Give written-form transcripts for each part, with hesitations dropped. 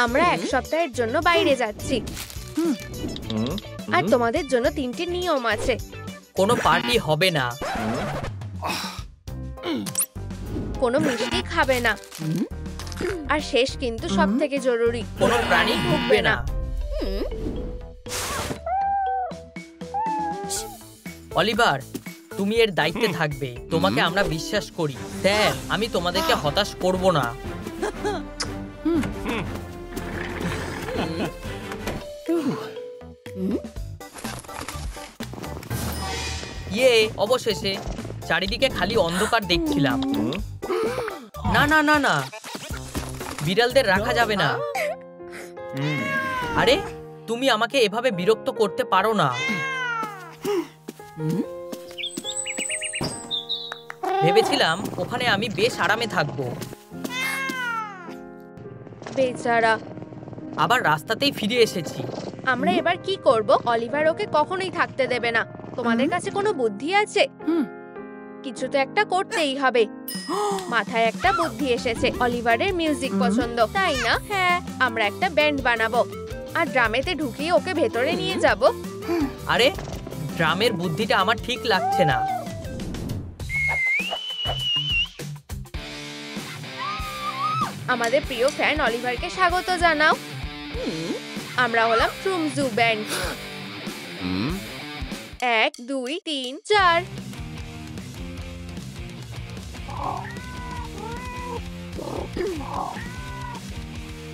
আমরা এক সপ্তাহের জন্য বাইরে যাচ্ছি আর তোমাদের জন্য 3টি নিয়ম আছে। কোনো পার্টি হবে না, কোনো মিষ্টি খাবে না, আর শেষ কিন্তু সবথেকে জরুরি, কোনো প্রাণী ঢুকবে না। অলিভার, তুমি এর দায়িত্বে থাকবে। তোমাকে আমরা বিশ্বাস করি। স্যার, আমি তোমাদেরকে হতাশ করব না। অবশেষে চারিদিকে খালি অন্ধকার দেখছিলাম। না না না না, বিড়ালদের রাখা যাবে না। আরে, তুমি আমাকে এভাবে বিরক্ত করতে পারো না। ভেবেছিলাম ওখানে আমি বেশ আরামে থাকবো। বেচারা, আবার রাস্তাতেই ফিরে এসেছি। আমরা এবার কি করব? অলিভার ওকে কখনোই থাকতে দেবে না। তোমাদের কাছে কোনো বুদ্ধি আছে? কিছু তো একটা করতেই হবে। মাথায় একটা বুদ্ধি এসেছে। অলিভারের মিউজিক পছন্দ, তাই না? হ্যাঁ, আমরা একটা ব্যান্ড বানাবো আর ড্রামেতে ঢুকিয়ে ওকে ভেতরে নিয়ে যাব। আরে, ড্রামের বুদ্ধিটা আমার ঠিক লাগছে না। আমাদের প্রিয় ফ্যান অলিভারকে স্বাগত জানাও। আমরা হলাম ট্রুমজু ব্যান্ড। 1 2 3 4।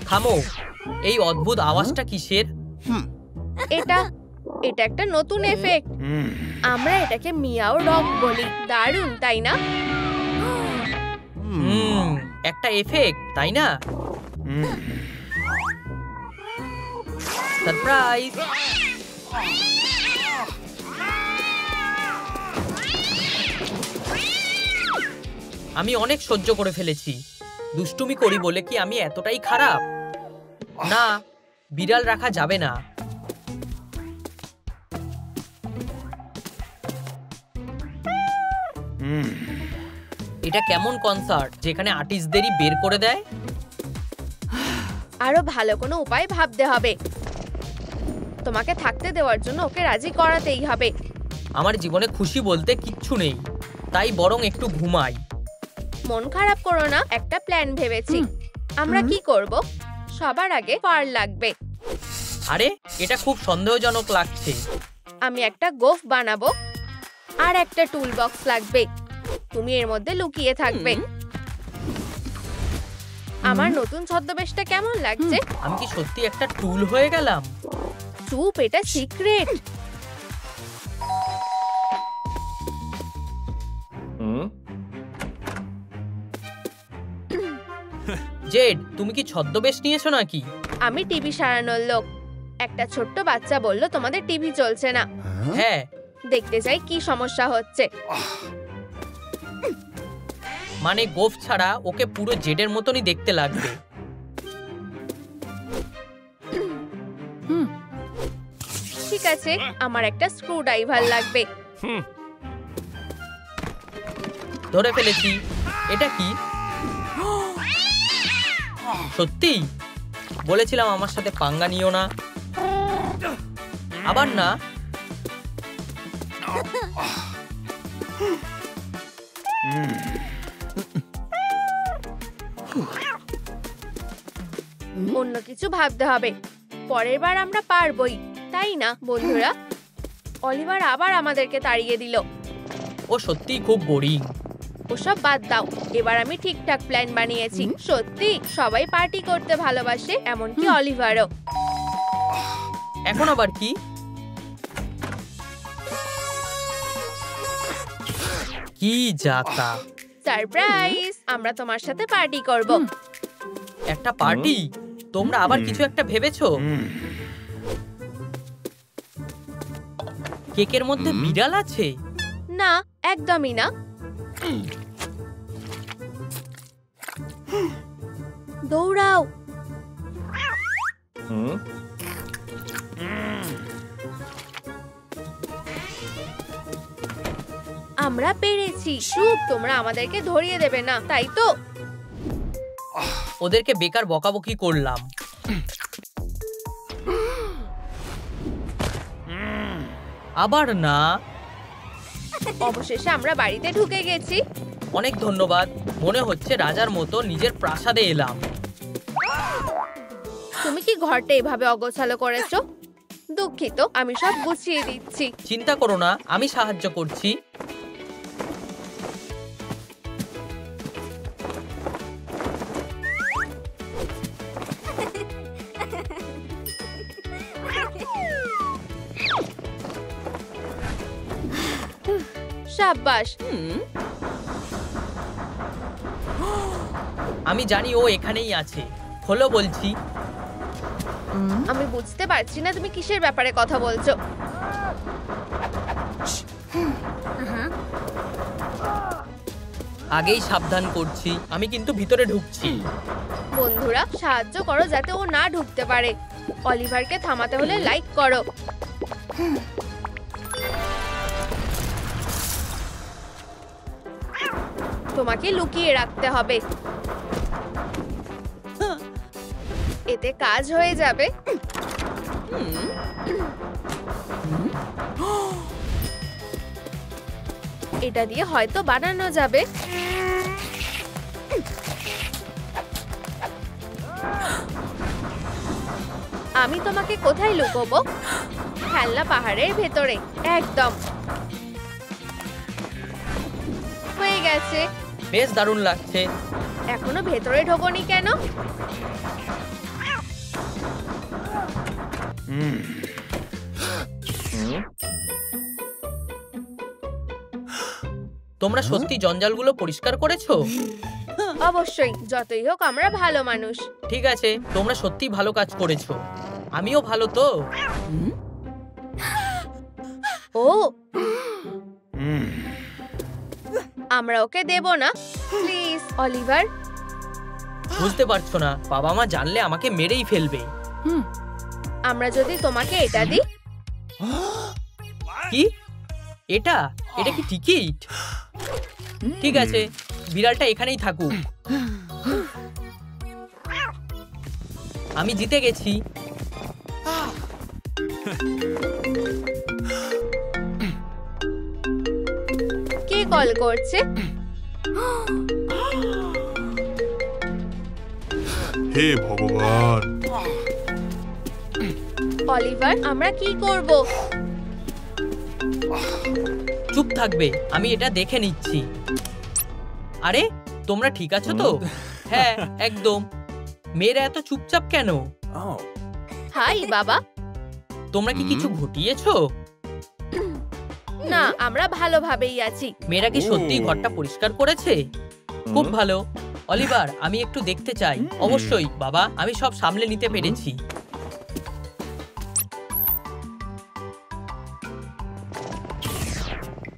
থামো, এই অদ্ভুত আওয়াজটা কিসের? এটা একটা নতুন এফেক্ট। আমরা এটাকে মিয়াও রক বলি। দারুণ, তাই না? একটা এফেক্ট, তাই না? সারপ্রাইজ! আমি অনেক সহ্য করে ফেলেছি। দুষ্টুমি করি বলে কি আমি এতটাই খারাপ? না, বিড়াল রাখা যাবে না। এটা কেমন কনসার্ট যেখানে আর্টিস্টদেরই বের করে দেয়? আরো ভালো কোনো উপায় ভাবতে হবে। তোমাকে থাকতে দেওয়ার জন্য ওকে রাজি করাতেই হবে। আমার জীবনে খুশি বলতে কিচ্ছু নেই, তাই বরং একটু ঘুমাই। মন খারাপ করো না, একটা প্ল্যান ভেবেছি। আমরা কি করব? সবার আগে ফার লাগবে। আরে, এটা খুব সন্দেহজনক লাগছে। আমি একটা গোফ বানাবো আর একটা টুল বক্স লাগবে। তুমি এর মধ্যে লুকিয়ে থাকবে। আমার নতুন ছদ্মবেশটা কেমন লাগছে? আমি কি সত্যি একটা টুল হয়ে গেলাম? চুপ, এটা সিক্রেট। জেড, তুমি কি ছদ্মবেশ নিয়েছো নাকি? আমি টিভি সারানোর লোক। একটা ছোট্ট বাচ্চা বলল তোমাদের টিভি চলছে না। হ্যাঁ, দেখতে চাই কি সমস্যা হচ্ছে। মানে গোফ ছাড়া ওকে পুরো জেডের মতনই দেখতে লাগবে। ঠিক আছে, আমার একটা স্ক্রু ড্রাইভার লাগবে। ধরে ফেলেছি। এটা কি? সত্যি? বলেছিলাম আমার সাথে পাঙ্গা নিও না। আবার না। অন্য কিছু ভাবতে হবে। পরের বার আমরা পারবই, তাই না বন্ধুরা? অলিভার আবার আমাদেরকে তাড়িয়ে দিল। ও সত্যিই খুব বোরিং। ওসব বাদ দাও, এবার আমি ঠিকঠাক প্ল্যান বানিয়েছি। সত্যি সবাই পার্টি করতে ভালোবাসে, এমনকি অলিভারও। এখন আবার কি? কি যাতা! সারপ্রাইজ! আমরা তোমার সাথে পার্টি করব। একটা পার্টি? তোমরা আবার কিছু একটা ভেবেছো? কেকের মধ্যে বিড়াল আছে? না, একদমই না। দৌড়াও। আমরা পেরেছি। চুপ, তোমরা আমাদেরকে ধরিয়ে দেবে না, তাই তো? ওদেরকে বেকার বকাবকি করলাম। আবার না। অবশেষে আমরা বাড়িতে ঢুকে গেছি। অনেক ধন্যবাদ। মনে হচ্ছে রাজার মতো নিজের প্রাসাদে এলাম। তুমি কি ঘরটা এভাবে অগোছালো করেছো? দুঃখিত, আমি সব গুছিয়ে দিচ্ছি। চিন্তা করো না, আমি সাহায্য করছি। সাব্বাস। আমি জানি ও এখানেই আছে। খোলো বলছি। আমি বুঝতে পারছি না তুমি কিসের ব্যাপারে কথা বলছো। আগেই সাবধান করছি, আমি কিন্তু ভিতরে ঢুকছি। বন্ধুরা, সাহায্য করো যাতে ও না ঢুকতে পারে। অলিভারকে থামাতে হলে লাইক করো। তোমাকে লুকিয়ে রাখতে হবে, এতে কাজ হয়ে যাবে। এটা দিয়ে হয়তো বানানো যাবে। আমি তোমাকে কোথায় লুকোবো? খেলনা পাহাড়ের ভেতরে, একদম। হয়ে গেছে। বেশ দারুণ লাগছে। এখনো ভেতরে ঢোকোনি কেন? তোমরা সত্যি জঞ্জালগুলো পরিষ্কার করেছো? অবশ্যই, যতই হোক আমরা ভালো মানুষ। ঠিক আছে, তোমরা সত্যি ভালো কাজ করেছো। আমিও ভালো তো। ও, আমরা ওকে দেব না, প্লিজ অলিভার। বুঝতে পারছো না, বাবা মা জানলে আমাকে মেরেই ফেলবে। আমরা যদি তোমাকে এটা দিই? কি? এটা এটা কি টিকিট? ঠিক আছে, বিড়ালটা এখানেই থাকুক। আমি জিতে গেছি। কে কল করছে? হে ভগবান! অলিভার, আমরা কি করব? চুপ থাকবে, আমি এটা দেখে নিচ্ছি। আরে, তোমরা ঠিক আছো তো? হ্যাঁ, একদম। মেয়েরা এত চুপচাপ কেন? হাই বাবা। তোমরা কি কিছু ঘটিয়েছো? না, আমরা ভালোভাবেই আছি। মেয়েরা কি সত্যি ঘরটা পরিষ্কার করেছে? খুব ভালো। অলিভার, আমি একটু দেখতে চাই। অবশ্যই বাবা, আমি সব সামলে নিতে পেরেছি।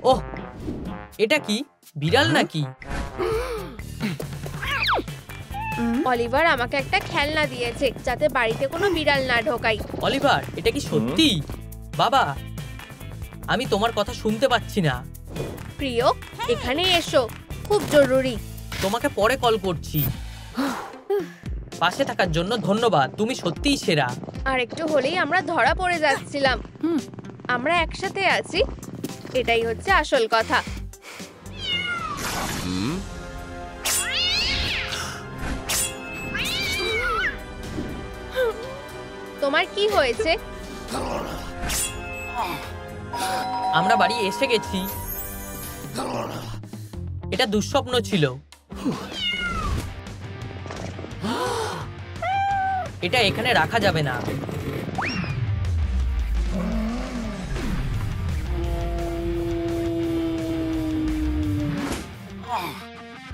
ওহ, এটা কি বিড়াল নাকি? অলিভার আমাকে একটা খেলনা দিয়েছে যাতে বাড়িতে কোনো বিড়াল না ঢোকাই। অলিভার, এটা কি সত্যি? বাবা, আমি তোমার কথা শুনতে পাচ্ছি না। প্রিয়, এখানে এসো, খুব জরুরি। তোমাকে পরে কল করছি। পাশে থাকার জন্য ধন্যবাদ, তুমি সত্যিই সেরা। আর একটু হলেই আমরা ধরা পড়ে যাচ্ছিলাম। আমরা একসাথে আছি, এটাই হচ্ছে আসল কথা। তোমার কি হয়েছে? আমরা বাড়ি এসে গেছি। এটা দুঃস্বপ্ন ছিল। এটা এখানে রাখা যাবে না।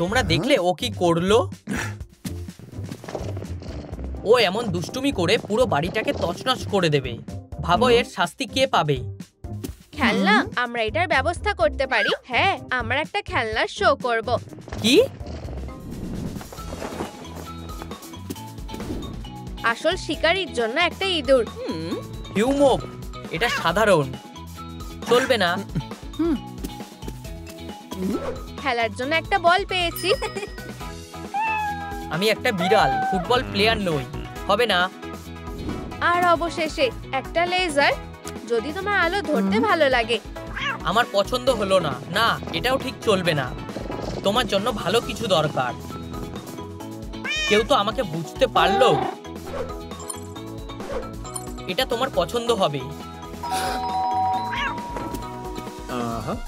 তোমরা দেখলে ও কি করলো? ও এমন দুষ্টুমি করে পুরো বাড়িটাকে তছনছ করে দেবে। ভাবো এর শাস্তি কে পাবে? খেলনা, আমরা এটার ব্যবস্থা করতে পারি। হ্যাঁ, আমরা একটা খেলনার শো করব। কি? আসল শিকারীর জন্য একটা ইঁদুর। হিউমক, এটা সাধারণ চলবে না। খেলার জন্য একটা বল পেয়েছি। আমি একটা বিড়াল, ফুটবল প্লেয়ার নই। হবে না, আর অবশেষে একটা লেজার। যদি তোমার আলো ধরতে ভালো লাগে। আমার পছন্দ হলো না। না, এটাও ঠিক চলবে না। তোমার জন্য ভালো কিছু দরকার। কেউ তো আমাকে বুঝতে পারলো। এটা তোমার পছন্দ হবে।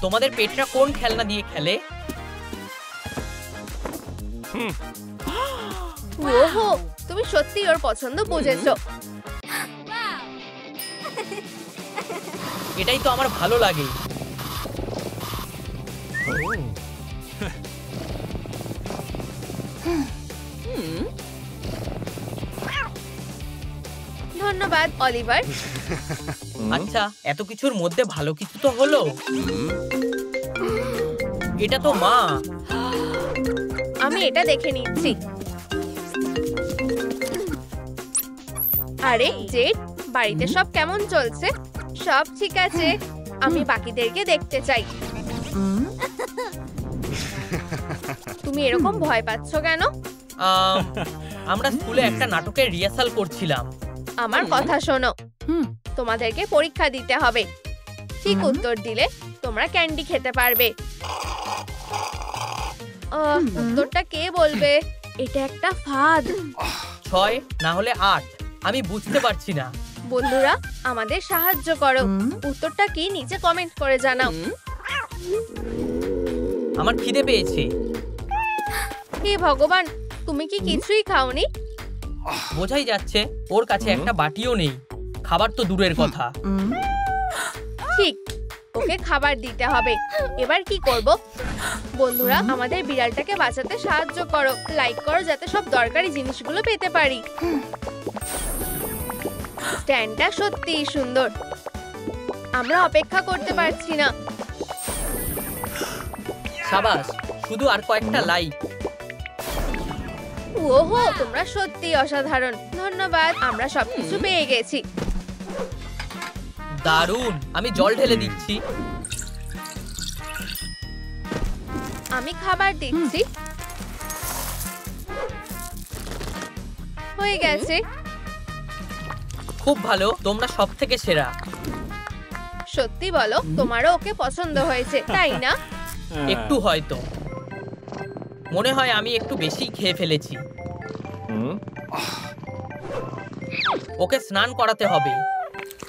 তোমাদের পেটরা কোন খেলনা দিয়ে খেলে? ওহো, তুমি সত্যি ওর পছন্দ বুঝেছো। এটাই তো আমার ভালো লাগে। ধন্যবাদ অলিভার। আচ্ছা, এত কিছুর মধ্যে ভালো কিছু তো হলো। এটা তো মা। আমি এটা দেখে নিচ্ছি। আরে জেড, বাড়িতে সব কেমন চলছে? সব ঠিক আছে। আমি বাকিদেরকে দেখতে চাই। তুমি এরকম ভয় পাচ্ছ কেন? আমরা স্কুলে একটা নাটকের রিহার্সাল করছিলাম। আমার কথা শোনো, তোমাদেরকে পরীক্ষা দিতে হবে। ঠিক উত্তর দিলে তোমরা ক্যান্ডি খেতে পারবে। উত্তরটা কে বলবে? এটা একটা ফাঁদ। 6 না হলে 8। আমি বুঝতে পারছি না। বন্ধুরা, আমাদের সাহায্য করো। উত্তরটা কি নিচে কমেন্ট করে জানাও। আমার খিদে পেয়েছে। হে ভগবান, তুমি কি কিছুই খাওনি? বোঝাই যাচ্ছে ওর কাছে একটা বাটিও নেই। খাবার তো দূরের কথা। ঠিক, ওকে খাবার দিতে হবে। এবার কি করব? বন্ধুরা, আমাদের বিড়ালটাকে বাঁচাতে সাহায্য করো। লাইক করো যাতে সব দরকারি জিনিসগুলো পেতে পারি। স্ট্যান্ডটা সত্যিই সুন্দর। আমরা অপেক্ষা করতে পারছি না। সাবাস, শুধু আর কয়েকটা লাইক। ওহো, তোমরা সত্যিই অসাধারণ। ধন্যবাদ, আমরা সবকিছু পেয়ে গেছি। দারুণ। আমি জল ঢেলে দিচ্ছি। আমি খাবার দিচ্ছি। হয়ে গেছে। খুব ভালো, তোমরা সব থেকে সেরা। সত্যি বলো, তোমারও ওকে পছন্দ হয়েছে, তাই না? একটু হয়তো। মনে হয় আমি একটু বেশি খেয়ে ফেলেছি। ওকে স্নান করাতে হবে।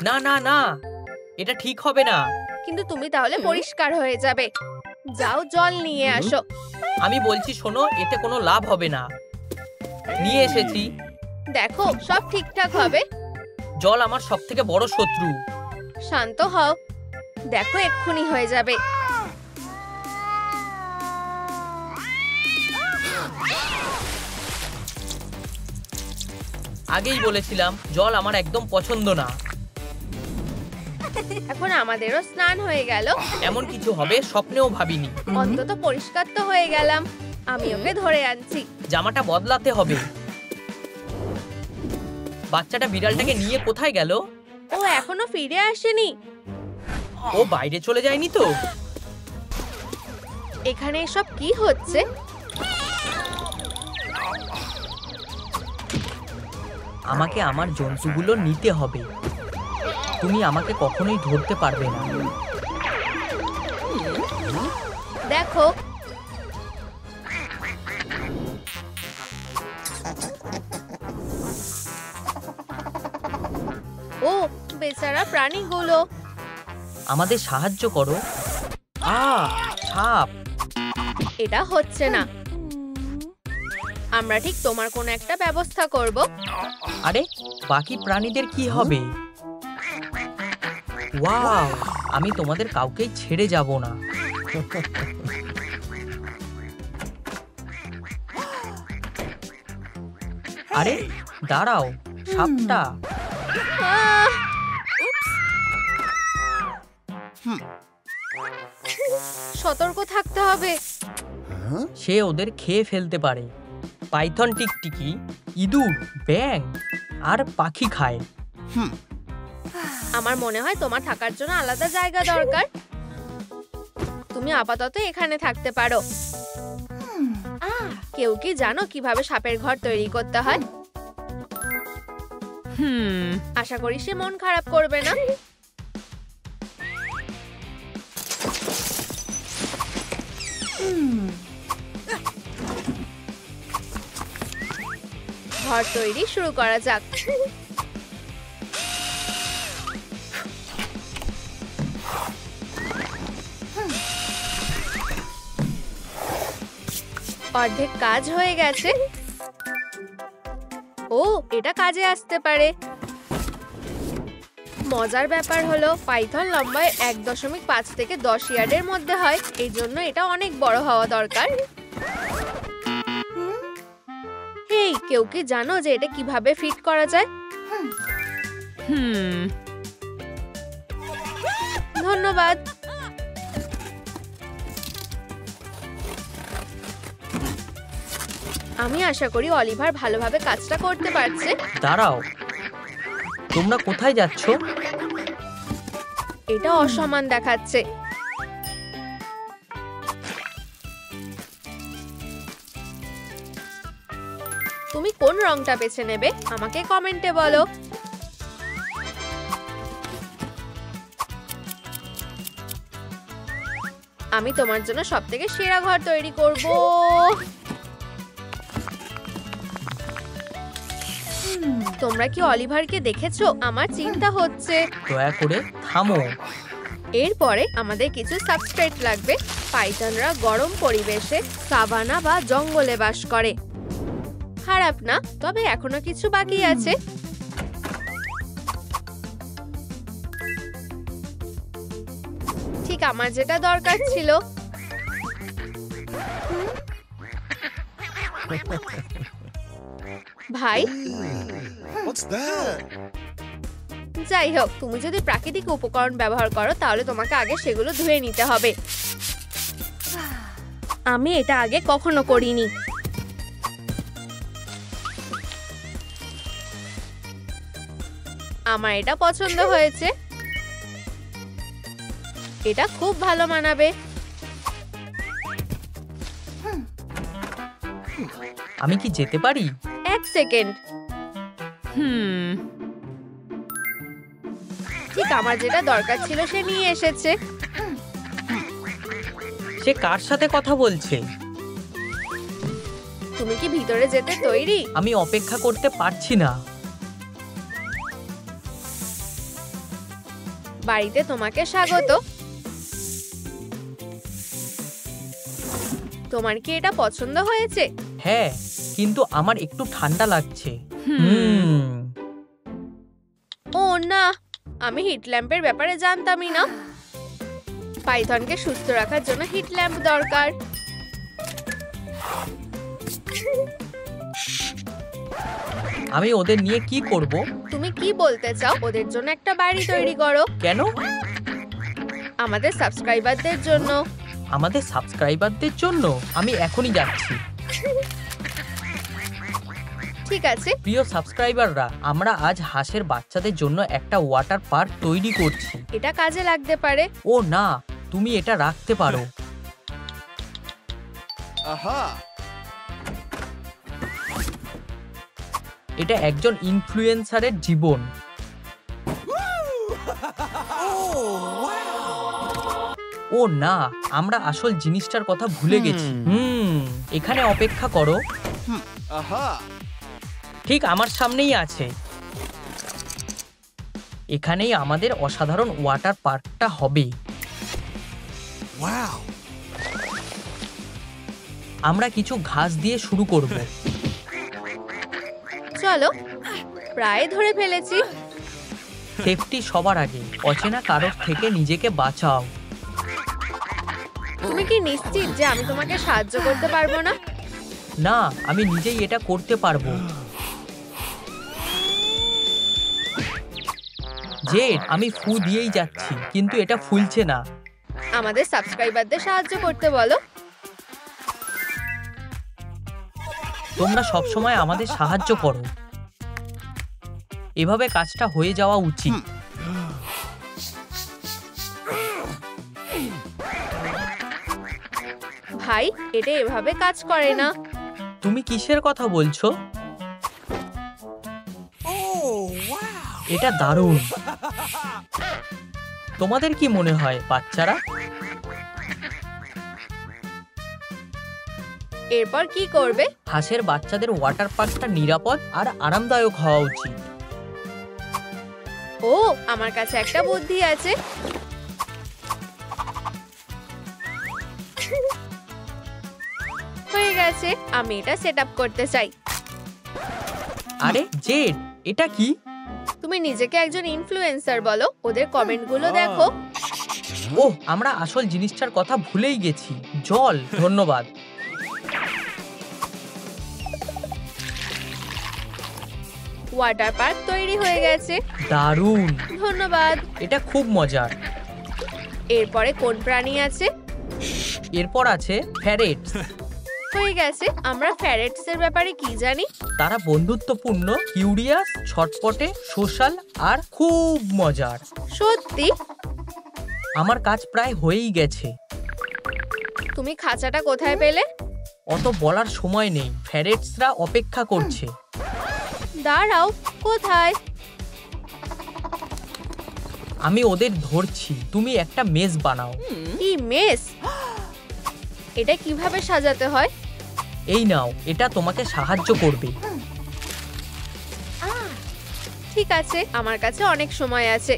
না না না, এটা ঠিক হবে না। কিন্তু তুমি তাহলে পরিষ্কার হয়ে যাবে। যাও, জল নিয়ে আসো। আমি বলছি শোনো, এতে কোনো লাভ হবে না। নিয়ে এসেছি। দেখো, সব ঠিকঠাক হবে। জল আমার সব থেকে বড় শত্রু। শান্ত হও। দেখো, এক্ষুনি হয়ে যাবে। আগেই বলেছিলাম জল আমার একদম পছন্দ না। এখন আমাদেরও স্নান হয়ে গেল। এমন কিছু হবে স্বপ্নেও ভাবিনি। অন্তত পরিষ্কার তো হয়ে গেলাম। আমি ওকে ধরে আনছি। জামাটা বদলাতে হবে। বাচ্চাটা বিড়ালটাকে নিয়ে কোথায় গেল? ও এখনো ফিরে আসেনি। ও বাইরে চলে যায়নি তো? এখানে এসব কি হচ্ছে? আমাকে আমার জন্তুগুলো নিতে হবে। তুমি আমাকে কখনোই ধরতে পারবে না। দেখো, ও বেচারা প্রাণীগুলো। আমাদের সাহায্য করো। সাপ। এটা হচ্ছে না। আমরা ঠিক তোমার কোনো একটা ব্যবস্থা করব। আরে, বাকি প্রাণীদের কি হবে? ওয়াও, আমি তোমাদের কাউকেই ছেড়ে যাব না। আরে দাঁড়াও, সাপটা। সতর্ক থাকতে হবে। সে ওদের খেয়ে ফেলতে পারে। পাইথন, টিকটিকি, ইঁদুর, ব্যাঙ আর পাখি খায়। আমার মনে হয় তোমার থাকার জন্য আলাদা জায়গা দরকার। তুমি আপাতত এখানে থাকতে পারো। কেউ কি জানো কিভাবে সাপের ঘর তৈরি করতে হয়? আশা করি সে মন খারাপ করবে না। ঘর তৈরি শুরু করা যাক। অর্ধেক কাজ হয়ে গেছে। ও, এটা কাজে আসতে পারে। মজার ব্যাপার হলো পাইথন লম্বায় 1.5 থেকে 10 ইয়ার্ডের মধ্যে হয়, এই জন্য এটা অনেক বড় হওয়া দরকার। হেই, কেউ কি জানো যে এটা কিভাবে ফিট করা যায়? ধন্যবাদ। আমি আশা করি অলিভার ভালোভাবে কাজটা করতে পারছে। দাঁড়াও, তোমরা কোথায় যাচ্ছ? এটা অসমান দেখাচ্ছে। তুমি কোন রংটা বেছে নেবে আমাকে কমেন্টে বলো। আমি তোমার জন্য সবথেকে সেরা ঘর তৈরি করব। তোমরা কি অলিভারকে দেখেছো? আমার চিন্তা হচ্ছে। দয়া করে থামো। এরপরে আমাদের কিছু সাবস্ট্রেট লাগবে। পাইথনরা গরম পরিবেশে সাভানা বা জঙ্গলে বাস করে। খারাপ না, তবে এখনো কিছু বাকি আছে। ঠিক আমার যেটা দরকার ছিল। ভাই, যাই হোক, তুমি যদি প্রাকৃতিক উপকরণ ব্যবহার করো তাহলে তোমাকে আগে সেগুলো ধুয়ে নিতে হবে। আমি এটা আগে কখনো করিনি। আমার এটা পছন্দ হয়েছে। এটা খুব ভালো মানাবে। আমি কি যেতে পারি? 1 সেকেন্ড। ঠিক আমার যেটা দরকার ছিল সে নিয়ে এসেছে। সে কার সাথে কথা বলছে? তুমি কি ভিতরে যেতে তৈরি? আমি অপেক্ষা করতে পারছি না। বাড়িতে তোমাকে স্বাগত। তোমার কি এটা পছন্দ হয়েছে? হ্যাঁ, কিন্তু আমার একটু ঠান্ডা লাগছে। ও না, আমি হিট ল্যাম্পের ব্যাপারে জানতামই না। পাইথনকে সুস্থ রাখার জন্য হিট ল্যাম্প দরকার। আমি ওদের নিয়ে কি করব? তুমি কি বলতে চাও? ওদের জন্য একটা বাড়ি তৈরি করো। কেন? আমাদের সাবস্ক্রাইবারদের জন্য। আমাদের সাবস্ক্রাইবারদের জন্য? আমি এখনই যাচ্ছি। ঠিক আছে। প্রিয় সাবস্ক্রাইবাররা, আমরা আজ হাঁসের বাচ্চাদের জন্য একটা ওয়াটার পার্ক তৈরি করছি। এটা কাজে লাগতে পারে। ও না, তুমি এটা রাখতে পারো। এটা একজন ইনফ্লুয়েন্সারের জীবন। ও না, আমরা আসল জিনিসটার কথা ভুলে গেছি। এখানে অপেক্ষা করো। ঠিক আমার সামনেই আছে। এখানেই আমাদের অসাধারণ ওয়াটার পার্কটা হবে। আমরা কিছু ঘাস দিয়ে শুরু করব। চলো, প্রায় ধরে ফেলেছি। সেফটি সবার আগে। অচেনা কারোর থেকে নিজেকে বাঁচাও। তুমি কি নিশ্চিত যে আমি তোমাকে সাহায্য করতে পারবো না? না, আমি নিজেই এটা করতে পারবো। জেড, আমি ফু দিয়েই যাচ্ছি, কিন্তু এটা ফুলছে না। আমাদের সাবস্ক্রাইবারদের সাহায্য করতে বলো। তোমরা সবসময় আমাদের সাহায্য করো। এভাবে কাজটা হয়ে যাওয়া উচিত। ভাই, এটা এভাবে কাজ করে না। তুমি কিসের কথা বলছো? এটা দারুণ। তোমাদের কি মনে হয় বাচ্চারা? এরপর কি করবে? হাঁসের বাচ্চাদের ওয়াটার পার্কটা নিরাপদ আর আরামদায়ক হওয়া উচিত। ও, আমার কাছে একটা বুদ্ধি আছে। হয়ে গেছে, আমি এটা সেট আপ করতে চাই। আরে জেড, এটা কি? তুমি নিজেকে একজন ইনফ্লুয়েন্সার বলো, ওদের কমেন্টগুলো দেখো। ওহ, আমরা আসল জিনিসটার কথা ভুলেই গেছি, জল। ধন্যবাদ। ওয়াটার পার্ক তৈরি হয়ে গেছে। দারুণ, ধন্যবাদ। এটা খুব মজার। এরপরে কোন প্রাণী আছে? এরপর আছে ফ্যারেটস। হয়ে গেছে, আমরা ফ্যারেটস এর ব্যাপারে কি জানি? তারা বন্ধুত্বপূর্ণ, কিউরিয়াস, ছটপটে, সোশ্যাল আর খুব মজার। সত্যি? আমার কাজ প্রায় হয়েই গেছে। তুমি খাঁচাটা কোথায় পেলে? অত বলার সময় নেই, ফ্যারেটসরা অপেক্ষা করছে। দাঁড়াও, কোথায়? আমি ওদের ধরছি, তুমি একটা মেজ বানাও। কি মেস? এটা কিভাবে সাজাতে হয়? এই নাও, এটা তোমাকে সাহায্য করবে। ঠিক আছে, আমার কাছে অনেক সময় আছে।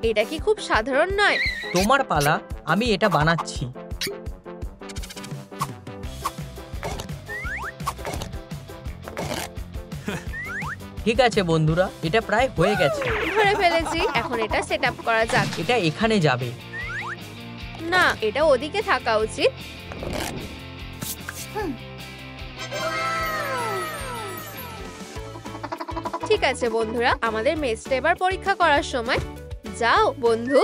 এটা কি খুব সাধারণ নয়? তোমার পালা, আমি এটা বানাচ্ছি। ঠিক আছে বন্ধুরা, এটা প্রায় হয়ে গেছে। ধরে ফেলেছি, এখন এটা সেট আপ করা যাক। এটা এখানে যাবে। না, এটা ওদিকে থাকা উচিত। ঠিক আছে বন্ধুরা, আমাদের মেসটা এবার পরীক্ষা করার সময়। যাও বন্ধু,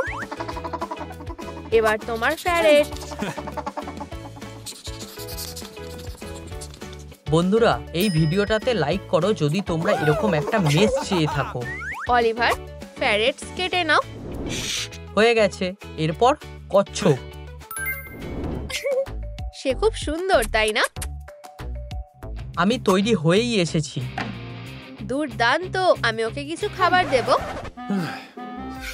এবার তোমার ফ্যারেট। বন্ধুরা, এই ভিডিওটাতে লাইক করো যদি তোমরা এরকম একটা মেস চেয়ে থাকো। অলিভার, ফ্যারেটস কেটে নাও। হয়ে গেছে। এরপর কচ্ছপ। সে খুব সুন্দর, তাই না? আমি তৈরি হয়েই এসেছি। দুর্দান্ত, আমি ওকে কিছু খাবার দেব।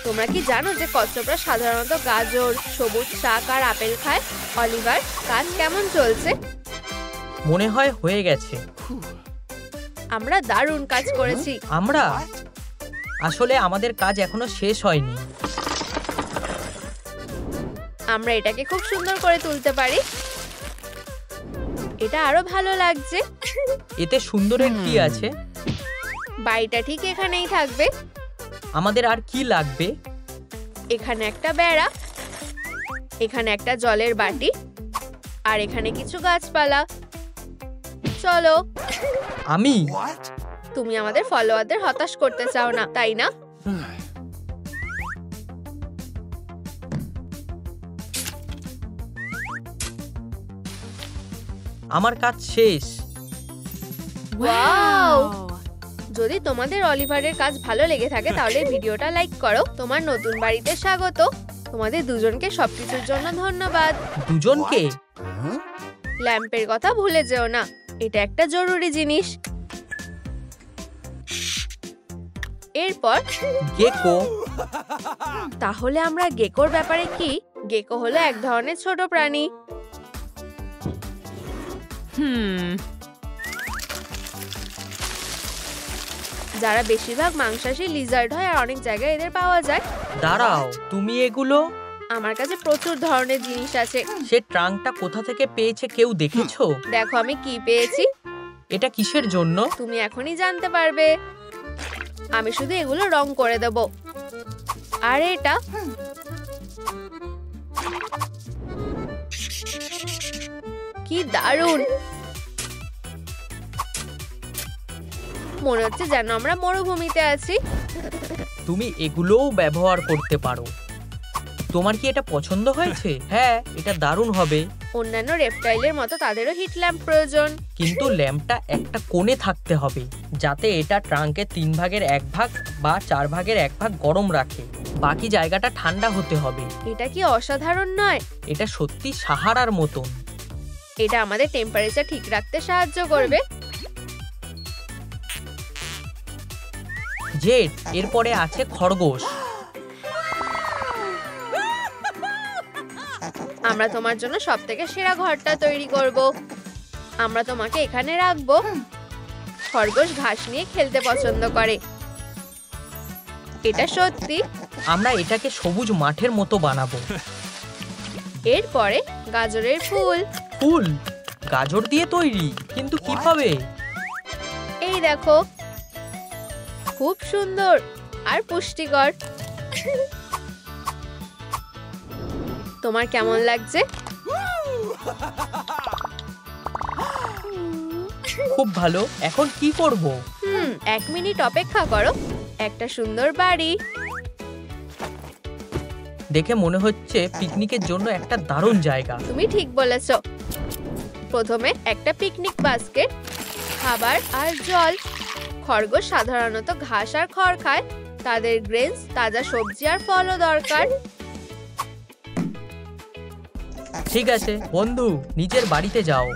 তোমরা কি জানো যে কচ্ছপরা সাধারণত গাজর, সবুজ শাক আর আপেল খায়? অলিভার, কাজ কেমন চলছে? মনে হয় হয়ে গেছে। আমরা দারুণ কাজ করেছি। আমরা আসলে আমাদের কাজ এখনো শেষ হয়নি। আমরা এটাকে খুব সুন্দর করে তুলতে পারি। এটা আরো ভালো লাগছে। এতে সুন্দরের কি আছে? বাড়িটা ঠিক এখানেই থাকবে। আমাদের আর কি লাগবে? এখানে একটা বেড়া, এখানে একটা জলের বাটি, আর এখানে কিছু গাছপালা। চলো। আমি? তুমি আমাদের ফলোয়ারদের হতাশ করতে চাও না, তাই না? আমার কাজ শেষ। ওয়াও! যদি তোমাদের অলিভারের কাজ ভালো লেগে থাকে তাহলে ভিডিওটা লাইক করো। তোমার নতুন বাড়িতে স্বাগত। তোমাদের দুজনকে সবকিছুর জন্য ধন্যবাদ। দুজনকে? ল্যাম্পের কথা ভুলে যেও না, এটা একটা জরুরি জিনিস। এরপর গেকো। তাহলে আমরা গেকোর ব্যাপারে কি? গেকো হলো এক ধরনের ছোট প্রাণী। যারা বেশিরভাগ মাংসাশী লিজার্ড হয় আর অনেক জায়গায় এদের পাওয়া যায়। দাঁড়াও, তুমি এগুলো? আমার কাছে প্রচুর ধরনের জিনিস আছে। সে ট্রাঙ্কটা কোথা থেকে পেয়েছে কেউ দেখেছো? দেখো আমি কি পেয়েছি। এটা কিসের জন্য? তুমি এখনই জানতে পারবে। আমি শুধু এগুলো রং করে দেব। আর এটা কি দারুণ! মনে হচ্ছে যেন আমরা মরুভূমিতে আছি। তুমি এগুলোও ব্যবহার করতে পারো। তোমার কি এটা পছন্দ হয়েছে? হ্যাঁ, এটা দারুণ হবে। অন্যান্য রেপটাইলের মতো তাদেরও হিট ল্যাম্প প্রয়োজন। কিন্তু ল্যাম্পটা একটা কোণে থাকতে হবে যাতে এটা ট্রাঙ্কের 3 ভাগের 1 ভাগ বা 4 ভাগের 1 ভাগ গরম রাখে। বাকি জায়গাটা ঠান্ডা হতে হবে। এটা কি অসাধারণ নয়? এটা সত্যি সাহারার মতন। এটা আমাদের টেম্পারেচার ঠিক রাখতে সাহায্য করবে। জেড, এরপরে আছে খরগোশ। আমরা তোমার জন্য সবথেকে সেরা ঘরটা তৈরি করব। আমরা তোমাকে এখানে রাখবো। খরগোশ ঘাস নিয়ে খেলতে পছন্দ করে। এটা সত্যি। আমরা এটাকে সবুজ মাঠের মতো বানাবো। এরপরে গাজরের ফুল। ফুল গাজর দিয়ে তৈরি, কিন্তু কিভাবে? এই দেখো, খুব সুন্দর আর পুষ্টিকর। তোমার কেমন লাগছে? খুব ভালো। এখন কি করব? 1 মিনিট অপেক্ষা করো। একটা সুন্দর বাড়ি। দেখে মনে হচ্ছে পিকনিকের জন্য একটা দারুণ জায়গা। তুমি ঠিক বলেছো। প্রথমে একটা পিকনিক বাস্কেট, খাবার আর জল। খরগোশ সাধারণত ঘাস আর খড় খায়। তাদের গ্রেনস, তাজা সবজি আর ফলও দরকার। ঠিক আছে বন্ধু, নিজের বাড়িতে যাও।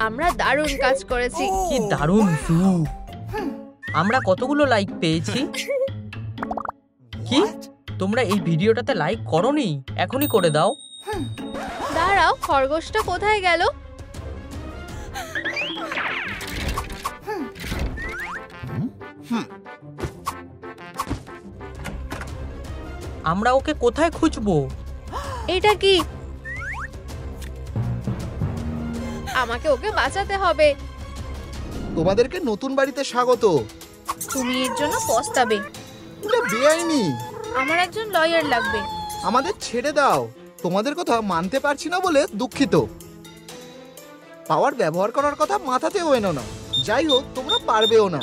আমরা দারুণ কাজ করেছি। কি দারুণ জু! আমরা কতগুলো লাইক পেয়েছি। কি তোমরা এই ভিডিওটাতে লাইক করোনি? এখনই করে দাও। দাঁড়াও, খরগোশটা কোথায় গেল? আমরা ওকে কোথায় খুঁজবো? এটা কি? আমাকে ওকে বাঁচাতে হবে। তোমাদেরকে নতুন বাড়িতে স্বাগত। তুমি এর জন্য পস্তাবে। এটা বেআইনি। আমার একজন লয়ার লাগবে। আমাদের ছেড়ে দাও। তোমাদের কথা মানতে পারছি না বলে দুঃখিত। পাওয়ার ব্যবহার করার কথা মাথাতেও এনো না। যাই হোক, তোমরা পারবেও না।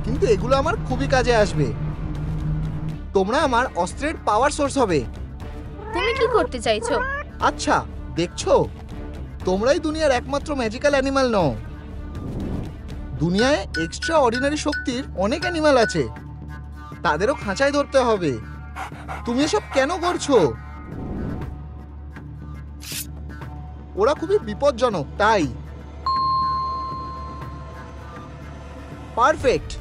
কিন্তু এগুলো আমার খুবই কাজে আসবে। তোমরা আমার অস্ত্রের পাওয়ার সোর্স হবে। তুমি কি করতে চাইছো? আচ্ছা, দেখছো, তোমরাই দুনিয়ার একমাত্র ম্যাজিক্যাল অ্যানিমাল নও। দুনিয়ায় এক্সট্রা অর্ডিনারি শক্তির অনেক অ্যানিমাল আছে। তাদেরও খাঁচায় ধরতে হবে। তুমি এসব কেন করছো? ওরা খুবই বিপজ্জনক, তাই। পারফেক্ট।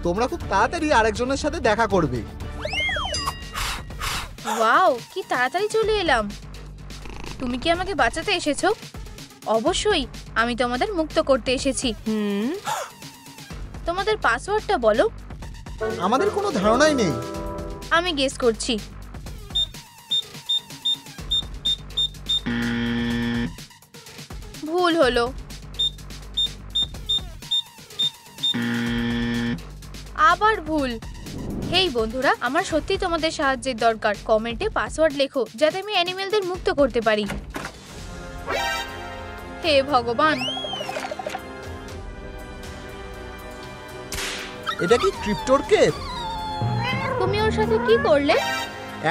তোমরা খুব তাড়াতাড়ি আরেকজনের সাথে দেখা করবে। ওয়াও, কি তাড়াতাড়ি চলে এলাম। তুমি কি আমাকে বাঁচাতে এসেছো? অবশ্যই, আমি তোমাদের মুক্ত করতে এসেছি। তোমাদের পাসওয়ার্ডটা বলো। আমাদের কোনো ধারণাই নেই। আমি গেস করছি। ভুল হলো। আবার ভুল। হেই বন্ধুরা, আমার সত্যি তোমাদের সাহায্যের দরকার। কমেন্টে পাসওয়ার্ড লেখো যাতে আমি অ্যানিমেলদের মুক্ত করতে পারি। হে ভগবান! এটা কি ক্রিপ্টোর কেপ? তুমি ওর সাথে কি করলে?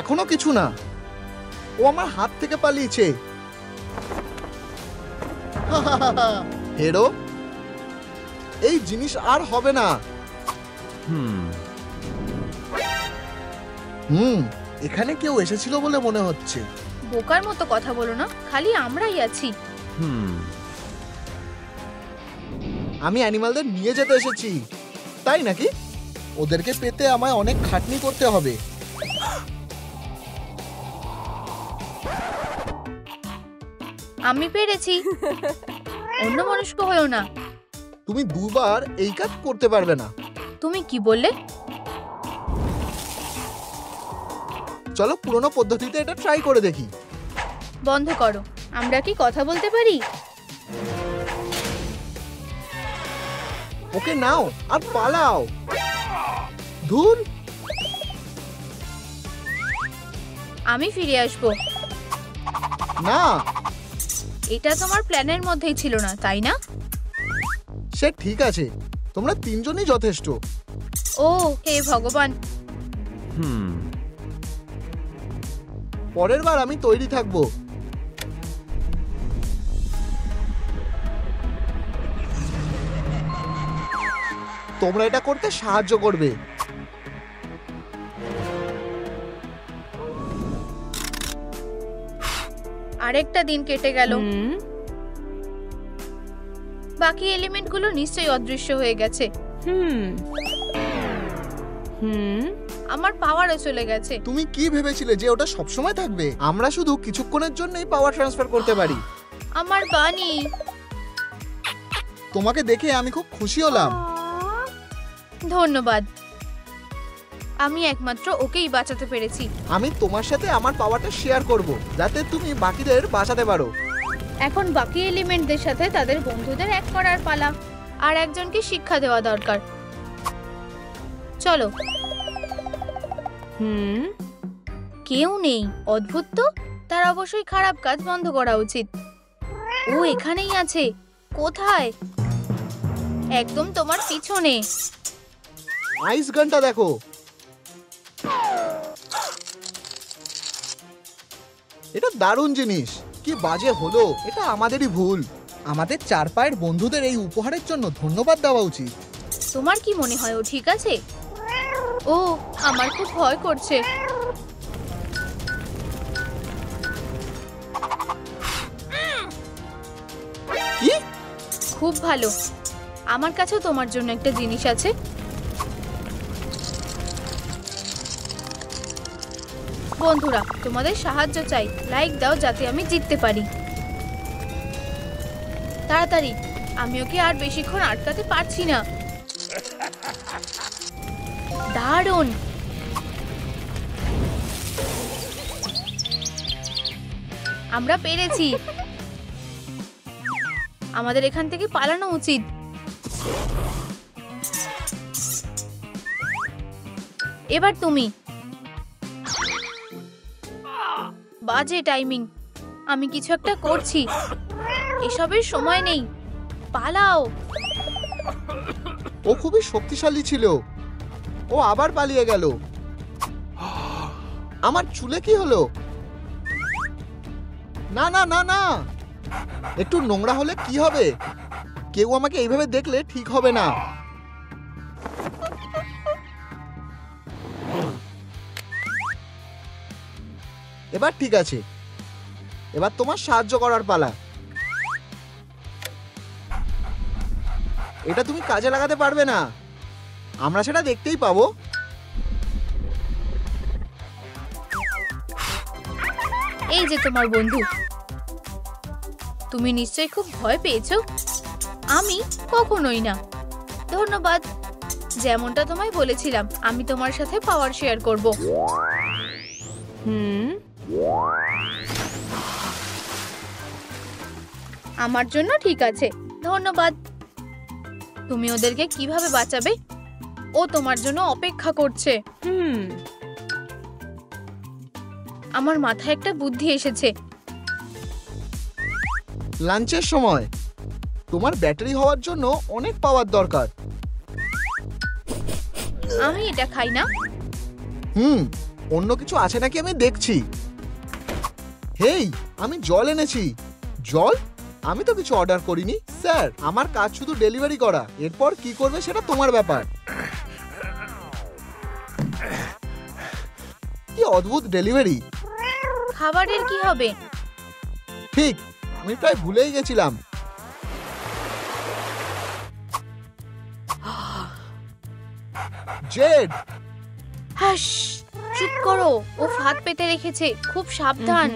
এখনো কিছু না। ও আমার হাত থেকে পালিয়েছে। হেরো, এই জিনিস আর হবে না। এখানে কেউ এসেছিল বলে মনে হচ্ছে। বোকার মতো কথা বলো না, খালি আমরাই আছি। আমি অ্যানিমালদের নিয়ে যেতে এসেছি। তাই নাকি? ওদেরকে পেতে আমায় অনেক খাটনি করতে হবে। আমি পেরেছি। অন্য মনস্ক হয়েও না। তুমি দুবার এই কাজ করতে পারবে না। তুমি কি বললে? চলো পুরনো পদ্ধতিতে এটা ট্রাই করে দেখি। বন্ধ করো। আমরা কি কথা বলতে পারি? ওকে নাও আর পালাও। ধুর, আমি ফিরে আসবো। না, এটা তোমার প্ল্যানের মধ্যেই ছিল না, তাই না? সে ঠিক আছে। তোমরা তিনজনই যথেষ্ট। ও হে ভগবান! পরের বার আমি তৈরি থাকবো। তোমরা এটা করতে সাহায্য করবে। আরেকটা দিন কেটে গেল। বাকি এলিমেন্টগুলো নিশ্চয়ই অদৃশ্য হয়ে গেছে। আমার পাওয়ারও চলে গেছে। তুমি কি ভেবেছিলে যে ওটা সবসময় থাকবে? আমরা শুধু কিছুক্ষণের জন্যই পাওয়ার ট্রান্সফার করতে পারি। আমার বানি, তোমাকে দেখে আমি খুব খুশি হলাম। ধন্যবাদ। আমি একমাত্র ওকেই বাঁচাতে পেরেছি। আমি তোমার সাথে আমার পাওয়ারটা শেয়ার করব, যাতে তুমি বাকিদের বাঁচাতে পারো। এখন বাকি এলিমেন্টদের সাথে তাদের বন্ধুদের এক করার পালা, আর একজনকে শিক্ষা দেওয়া দরকার। চলো। কেউ নেই, অদ্ভুত তো। তার অবশ্যই খারাপ কাজ বন্ধ করা উচিত। ও এখানেই আছে। কোথায়? একদম তোমার পিছনে। আইস গানটা দেখো। এটা দারুণ জিনিস। কি বাজে হলো, এটা আমাদেরই ভুল। আমাদের চার পায়ের বন্ধুদের এই উপহারের জন্য ধন্যবাদ দেওয়া উচিত। তোমার কি মনে হয় ও ঠিক আছে? ও, আমার খুব ভয় করছে। কি? খুব ভালো। আমার কাছেও তোমার জন্য একটা জিনিস আছে। বন্ধুরা, তোমাদের সাহায্য চাই। লাইক দাও যাতে আমি জিততে পারি। তাড়াতাড়ি, আমি ওকে আর বেশিক্ষণ আটকাতে পারছি না। দারুণ। আমরা পেরেছি। আমাদের এখান থেকে পালানো উচিত। এবার তুমি। বাজে টাইমিং। আমি কিছু একটা করছি। এসবের সময় নেই। পালাও। ও খুবই শক্তিশালী ছিল। ও আবার পালিয়ে গেল। আমার চুলে কি হলো? না না না না, একটু নোংরা হলে কি হবে? কেউ আমাকে এইভাবে দেখলে ঠিক হবে না। এবার ঠিক আছে। এবার তোমার সাহায্য করার পালা। এটা তুমি কাজে লাগাতে পারবে না। আমরা সেটা দেখতেই পাবো। এই যে তোমার বন্ধু। তুমি নিশ্চয়ই খুব ভয় পেয়েছো। আমি কখনোই না। ধন্যবাদ। যেমনটা তোমায় বলেছিলাম, আমি তোমার সাথে পাওয়ার শেয়ার করব। আমার জন্য ঠিক আছে। ধন্যবাদ। তুমি ওদেরকে কিভাবে বাঁচাবে? ও তোমার জন্য অপেক্ষা করছে। আমার মাথায় একটা বুদ্ধি এসেছে। লাঞ্চের সময় তোমার ব্যাটারি হওয়ার জন্য অনেক পাওয়ার দরকার। আমি এটা খাই না। অন্য কিছু আছে নাকি আমি দেখছি। হেই, আমি জল এনেছি। জল? আমি তো কিছু অর্ডার করিনি স্যার। আমার কাজ শুধু ডেলিভারি করা। এরপর কি করবে সেটা তোমার ব্যাপার। কি অদ্ভুত ডেলিভারি। খাবারের কি হবে? ঠিক, আমি প্রায় ভুলেই গেছিলাম। জেড, হাস, চুপ করো। ও ফাঁদ পেতে রেখেছে। খুব সাবধান।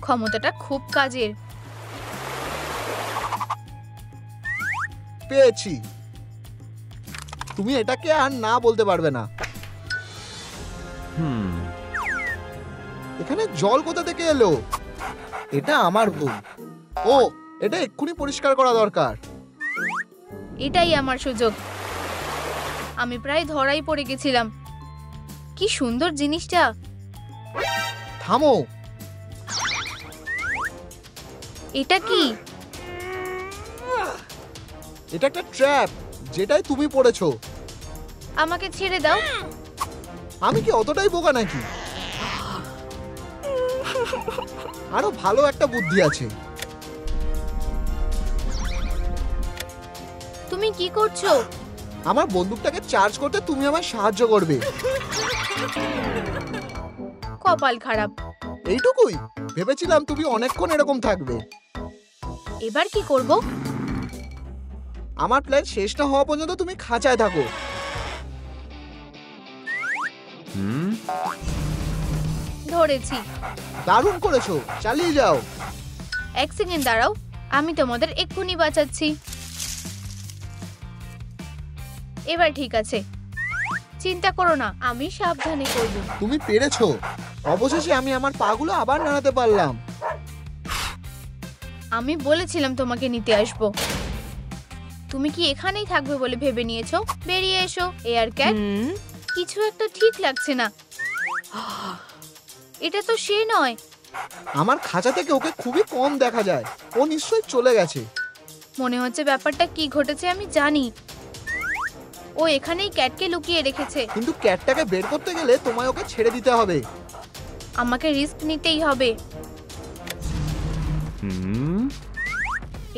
ক্ষমতাটা খুব কাজের। পেয়েছি। তুমি এটাকে আর না বলতে পারবে না। এখানে জল কোথা থেকে এলো? এটা আমার ভুল। ও, এটা এক্ষুনি পরিষ্কার করা দরকার। এটাই আমার সুযোগ। আমি প্রায় ধরাই পড়ে গেছিলাম। কি সুন্দর জিনিসটা। থামো। এটা কি? এটা একটা ট্র্যাপ, যেটাই তুমি পড়েছো। আমাকে ছেড়ে দাও। আমি কি অতটাই বোকা নাকি? আরো ভালো একটা বুদ্ধি আছে। তুমি কি করছো? আমার বন্দুকটাকে চার্জ করতে তুমি আমায় সাহায্য করবে। কপাল খারাপ। এইটুকুই? ভেবেছিলাম তুমি অনেকক্ষণ এরকম থাকবে। এবার কি করব? আমার প্ল্যান শেষ না হওয়া পর্যন্ত তুমি খাঁচায় থাকো। ধরেছি। দারুণ করেছো, চালিয়ে যাও। এক সেকেন্ড দাঁড়াও, আমি তোমাদের এক্ষুনি বাঁচাচ্ছি। এবার ঠিক আছে, চিন্তা করো না, আমি সাবধানে করব। তুমি পেরেছো। অবশেষে আমি আমার পাগুলো আবার নাড়াতে পারলাম। আমি বলেছিলাম তোমাকে নিতে আসবো। তুমি কি এখানেই থাকবে বলে ভেবে নিয়েছো? বেরিয়ে এসো এয়ার ক্যাট। কিছু একটা ঠিক লাগছে না। এটা তো সে নয়। আমার খাঁচা থেকে ওকে খুবই কম দেখা যায়। ও নিশ্চয়ই চলে গেছে। মনে হচ্ছে ব্যাপারটা কি ঘটেছে আমি জানি। ও এখানেই ক্যাটকে লুকিয়ে রেখেছে। কিন্তু ক্যাটটাকে বের করতে গেলে তোমায় ওকে ছেড়ে দিতে হবে। আমাকে রিস্ক নিতেই হবে।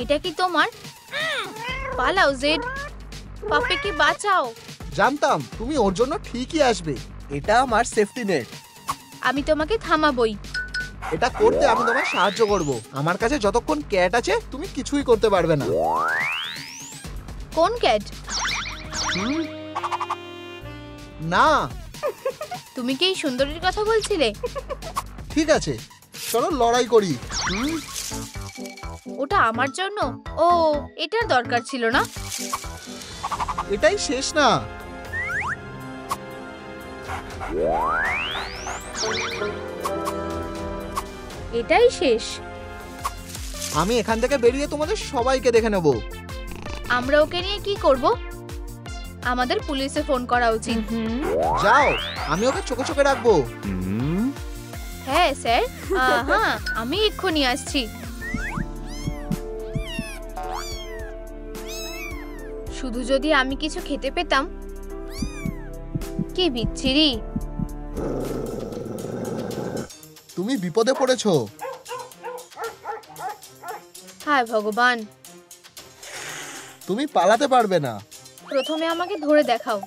এটা কি তোমার? পালাও জেড, পাপ্পিকে বাঁচাও। জানতাম তুমি ওর জন্য ঠিকই আসবে। এটা আমার সেফটি নেট। আমি তোমাকে থামাবই। এটা করতে আমি তোমায় সাহায্য করব। আমার কাছে যতক্ষণ ক্যাট আছে তুমি কিছুই করতে পারবে না। কোন ক্যাট? না। তুমি কি এই সুন্দরীর কথা বলছিলে? ঠিক আছে, চলো লড়াই করি। ওটা আমার জন্য? ও, এটার দরকার ছিল না। এটাই শেষ না। এটাই শেষ। আমি এখান থেকে বেরিয়ে তোমাদের সবাইকে দেখে নেব। আমরা ওকে নিয়ে কি করব? আমাদের পুলিশে ফোন করা উচিত। যাও, আমি ওকে চোখে চোখে রাখবো। হ্যাঁ স্যার, হ্যাঁ আমি এক্ষুনি আসছি। শুধু যদি আমি কিছু খেতে পেতাম। কি বিচ্ছিরি। তুমি বিপদে পড়েছো। হায় ভগবান। তুমি পালাতে পারবে না। প্রথমে আমাকে ধরে দেখাও।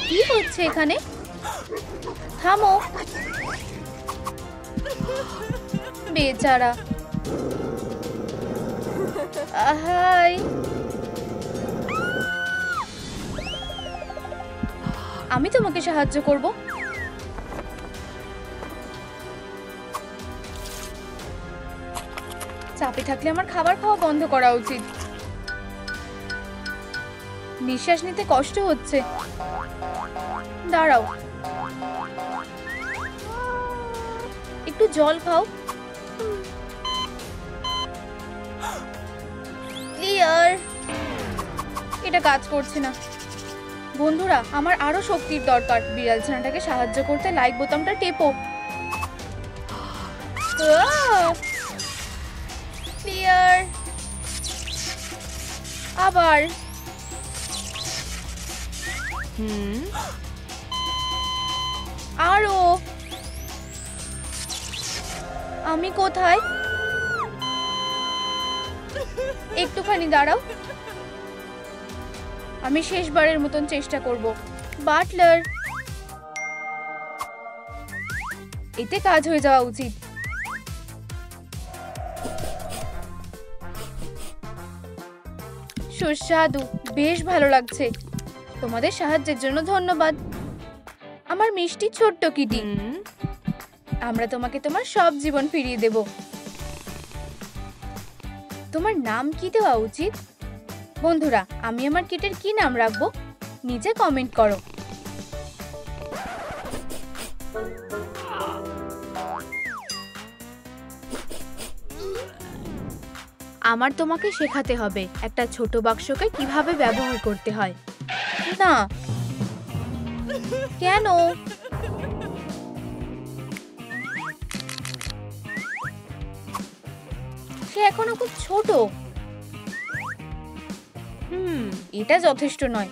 কি হচ্ছে এখানে? থামো। বেচারা। হাই। আমি তোমাকে সাহায্য করব। চাপে থাকলে আমার খাবার খাওয়া বন্ধ করা উচিত। নিঃশ্বাস নিতে কষ্ট হচ্ছে। দাঁড়াও, একটু জল খাও। ক্লিয়ার। এটা কাজ করছে না। বন্ধুরা, আমার আরো শক্তির দরকার। বিড়াল ছানাটাকে সাহায্য করতে লাইক বোতামটা টেপো। ক্লিয়ার। আবার। আরো। আমি কোথায়? একটুখানি দাঁড়াও। আমি শেষবারের মতন চেষ্টা করব। বাটলার, এতে কাজ হয়ে যাওয়া উচিত। সুস্বাদু, বেশ ভালো লাগছে। তোমাদের সাহায্যের জন্য ধন্যবাদ, আমার মিষ্টি ছোট্ট কিটি। আমরা তোমাকে তোমার সব জীবন ফিরিয়ে দেব। তোমার নাম কি দেওয়া উচিত? বন্ধুরা, আমি আমার কিটের কি নাম রাখবো? নিচে কমেন্ট করো। আমার তোমাকে শেখাতে হবে একটা ছোট বাক্সকে কিভাবে ব্যবহার করতে হয়। না, কেন? সে এখনো খুব ছোট। এটা যথেষ্ট নয়।